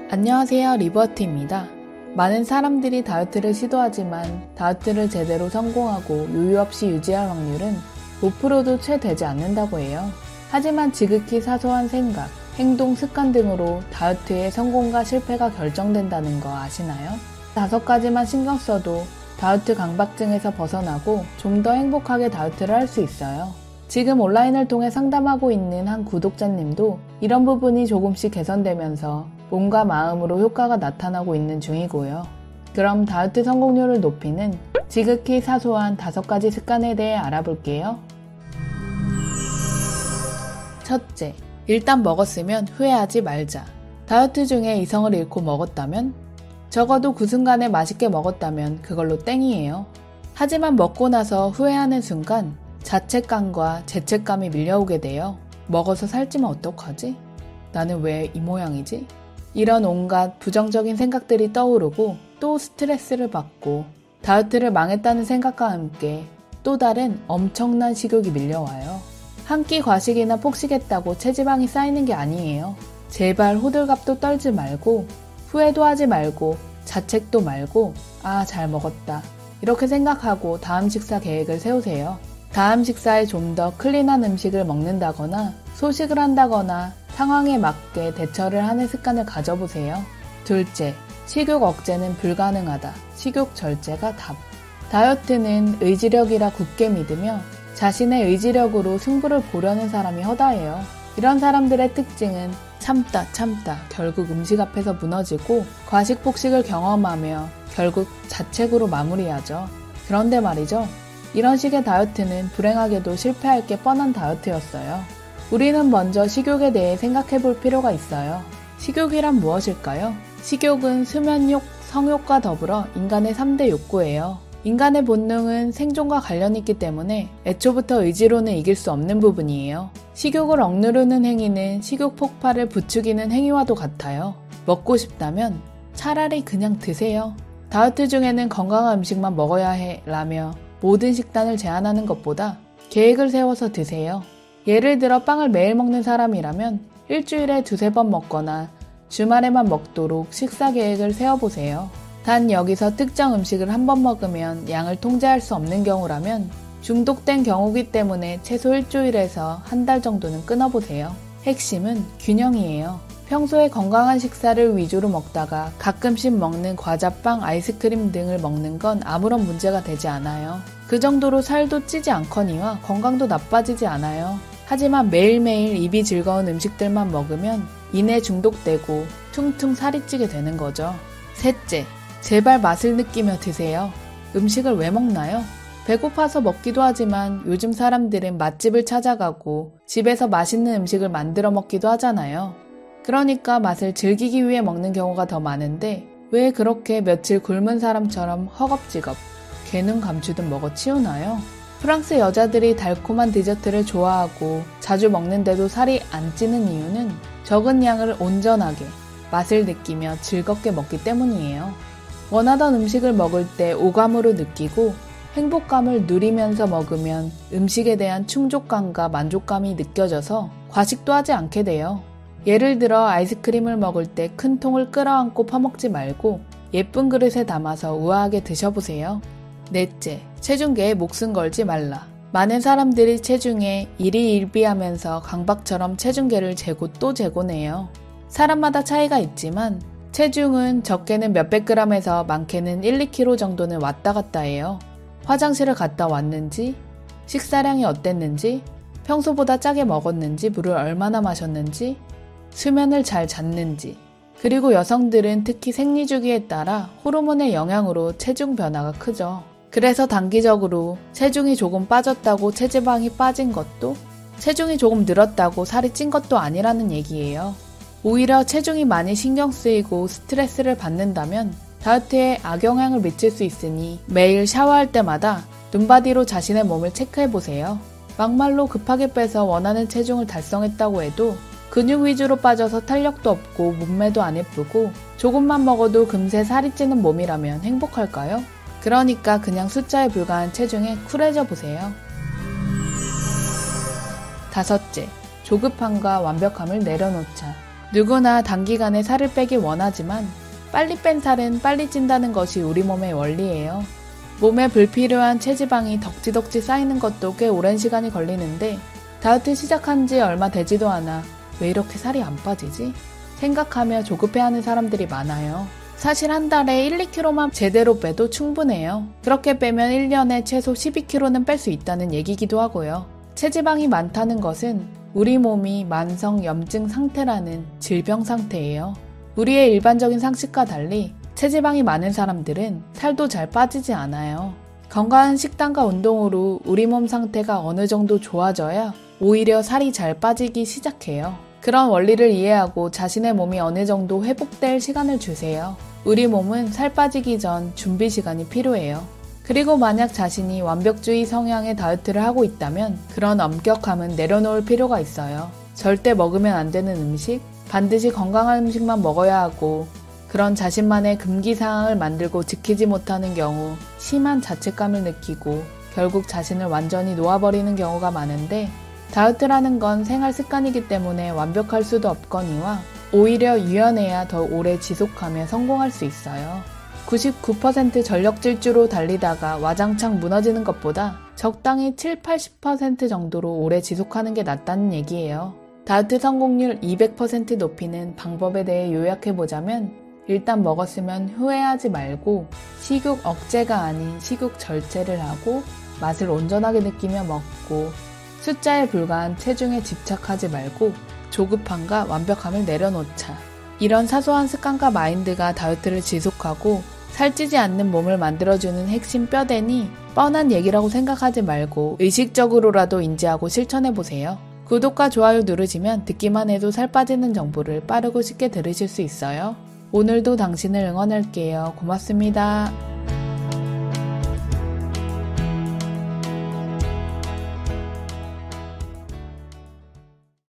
안녕하세요, 리버티입니다. 많은 사람들이 다이어트를 시도하지만 다이어트를 제대로 성공하고 요요 없이 유지할 확률은 5%도 채 되지 않는다고 해요. 하지만 지극히 사소한 생각, 행동, 습관 등으로 다이어트의 성공과 실패가 결정된다는 거 아시나요? 5가지만 신경 써도 다이어트 강박증에서 벗어나고 좀 더 행복하게 다이어트를 할 수 있어요. 지금 온라인을 통해 상담하고 있는 한 구독자님도 이런 부분이 조금씩 개선되면서 몸과 마음으로 효과가 나타나고 있는 중이고요. 그럼 다이어트 성공률을 높이는 지극히 사소한 5가지 습관에 대해 알아볼게요. 첫째, 일단 먹었으면 후회하지 말자. 다이어트 중에 이성을 잃고 먹었다면? 적어도 그 순간에 맛있게 먹었다면 그걸로 땡이에요. 하지만 먹고 나서 후회하는 순간 자책감과 죄책감이 밀려오게 돼요. 먹어서 살찌면 어떡하지? 나는 왜 이 모양이지? 이런 온갖 부정적인 생각들이 떠오르고 또 스트레스를 받고 다이어트를 망했다는 생각과 함께 또 다른 엄청난 식욕이 밀려와요. 한 끼 과식이나 폭식했다고 체지방이 쌓이는 게 아니에요. 제발 호들갑도 떨지 말고 후회도 하지 말고 자책도 말고 잘 먹었다 이렇게 생각하고 다음 식사 계획을 세우세요. 다음 식사에 좀 더 클린한 음식을 먹는다거나 소식을 한다거나 상황에 맞게 대처를 하는 습관을 가져보세요. 둘째, 식욕 억제는 불가능하다. 식욕 절제가 답. 다이어트는 의지력이라 굳게 믿으며 자신의 의지력으로 승부를 보려는 사람이 허다해요. 이런 사람들의 특징은 참다 결국 음식 앞에서 무너지고 과식 폭식을 경험하며 결국 자책으로 마무리하죠. 그런데 말이죠. 이런 식의 다이어트는 불행하게도 실패할 게 뻔한 다이어트였어요. 우리는 먼저 식욕에 대해 생각해 볼 필요가 있어요. 식욕이란 무엇일까요? 식욕은 수면욕, 성욕과 더불어 인간의 3대 욕구예요. 인간의 본능은 생존과 관련이 있기 때문에 애초부터 의지로는 이길 수 없는 부분이에요. 식욕을 억누르는 행위는 식욕 폭발을 부추기는 행위와도 같아요. 먹고 싶다면 차라리 그냥 드세요. 다이어트 중에는 건강한 음식만 먹어야 해 라며 모든 식단을 제한하는 것보다 계획을 세워서 드세요. 예를 들어 빵을 매일 먹는 사람이라면 일주일에 2-3번 먹거나 주말에만 먹도록 식사 계획을 세워보세요. 단 여기서 특정 음식을 한 번 먹으면 양을 통제할 수 없는 경우라면 중독된 경우이기 때문에 최소 일주일에서 한 달 정도는 끊어보세요. 핵심은 균형이에요. 평소에 건강한 식사를 위주로 먹다가 가끔씩 먹는 과자, 빵, 아이스크림 등을 먹는 건 아무런 문제가 되지 않아요. 그 정도로 살도 찌지 않거니와 건강도 나빠지지 않아요. 하지만 매일매일 입이 즐거운 음식들만 먹으면 이내 중독되고 퉁퉁 살이 찌게 되는 거죠. 셋째, 제발 맛을 느끼며 드세요. 음식을 왜 먹나요? 배고파서 먹기도 하지만 요즘 사람들은 맛집을 찾아가고 집에서 맛있는 음식을 만들어 먹기도 하잖아요. 그러니까 맛을 즐기기 위해 먹는 경우가 더 많은데 왜 그렇게 며칠 굶은 사람처럼 허겁지겁 개눈 감추듯 먹어 치우나요? 프랑스 여자들이 달콤한 디저트를 좋아하고 자주 먹는데도 살이 안 찌는 이유는 적은 양을 온전하게 맛을 느끼며 즐겁게 먹기 때문이에요. 원하던 음식을 먹을 때 오감으로 느끼고 행복감을 누리면서 먹으면 음식에 대한 충족감과 만족감이 느껴져서 과식도 하지 않게 돼요. 예를 들어 아이스크림을 먹을 때 큰 통을 끌어안고 퍼먹지 말고 예쁜 그릇에 담아서 우아하게 드셔보세요. 넷째, 체중계에 목숨 걸지 말라. 많은 사람들이 체중에 일희일비하면서 강박처럼 체중계를 재고 또 재곤 해요. 사람마다 차이가 있지만 체중은 적게는 몇백 g에서 많게는 1-2kg 정도는 왔다 갔다 해요. 화장실을 갔다 왔는지, 식사량이 어땠는지, 평소보다 짜게 먹었는지, 물을 얼마나 마셨는지, 수면을 잘 잤는지, 그리고 여성들은 특히 생리주기에 따라 호르몬의 영향으로 체중 변화가 크죠. 그래서 단기적으로 체중이 조금 빠졌다고 체지방이 빠진 것도 체중이 조금 늘었다고 살이 찐 것도 아니라는 얘기예요. 오히려 체중이 많이 신경 쓰이고 스트레스를 받는다면 다이어트에 악영향을 미칠 수 있으니 매일 샤워할 때마다 눈바디로 자신의 몸을 체크해보세요. 막말로 급하게 빼서 원하는 체중을 달성했다고 해도 근육 위주로 빠져서 탄력도 없고 몸매도 안 예쁘고 조금만 먹어도 금세 살이 찌는 몸이라면 행복할까요? 그러니까 그냥 숫자에 불과한 체중에 쿨해져 보세요. 다섯째, 조급함과 완벽함을 내려놓자. 누구나 단기간에 살을 빼길 원하지만 빨리 뺀 살은 빨리 찐다는 것이 우리 몸의 원리예요. 몸에 불필요한 체지방이 덕지덕지 쌓이는 것도 꽤 오랜 시간이 걸리는데 다이어트 시작한 지 얼마 되지도 않아 왜 이렇게 살이 안 빠지지? 생각하며 조급해하는 사람들이 많아요. 사실 한 달에 1, 2kg만 제대로 빼도 충분해요. 그렇게 빼면 1년에 최소 12kg는 뺄 수 있다는 얘기기도 하고요. 체지방이 많다는 것은 우리 몸이 만성 염증 상태라는 질병 상태예요. 우리의 일반적인 상식과 달리 체지방이 많은 사람들은 살도 잘 빠지지 않아요. 건강한 식단과 운동으로 우리 몸 상태가 어느 정도 좋아져야 오히려 살이 잘 빠지기 시작해요. 그런 원리를 이해하고 자신의 몸이 어느 정도 회복될 시간을 주세요. 우리 몸은 살 빠지기 전 준비 시간이 필요해요. 그리고 만약 자신이 완벽주의 성향의 다이어트를 하고 있다면 그런 엄격함은 내려놓을 필요가 있어요. 절대 먹으면 안 되는 음식, 반드시 건강한 음식만 먹어야 하고 그런 자신만의 금기사항을 만들고 지키지 못하는 경우 심한 자책감을 느끼고 결국 자신을 완전히 놓아버리는 경우가 많은데 다이어트라는 건 생활 습관이기 때문에 완벽할 수도 없거니와 오히려 유연해야 더 오래 지속하며 성공할 수 있어요. 99% 전력 질주로 달리다가 와장창 무너지는 것보다 적당히 7, 80% 정도로 오래 지속하는 게 낫다는 얘기예요. 다이어트 성공률 200% 높이는 방법에 대해 요약해보자면 일단 먹었으면 후회하지 말고 식욕 억제가 아닌 식욕 절제를 하고 맛을 온전하게 느끼며 먹고 숫자에 불과한 체중에 집착하지 말고 조급함과 완벽함을 내려놓자. 이런 사소한 습관과 마인드가 다이어트를 지속하고 살찌지 않는 몸을 만들어주는 핵심 뼈대니 뻔한 얘기라고 생각하지 말고 의식적으로라도 인지하고 실천해보세요. 구독과 좋아요 누르시면 듣기만 해도 살 빠지는 정보를 빠르고 쉽게 들으실 수 있어요. 오늘도 당신을 응원할게요. 고맙습니다.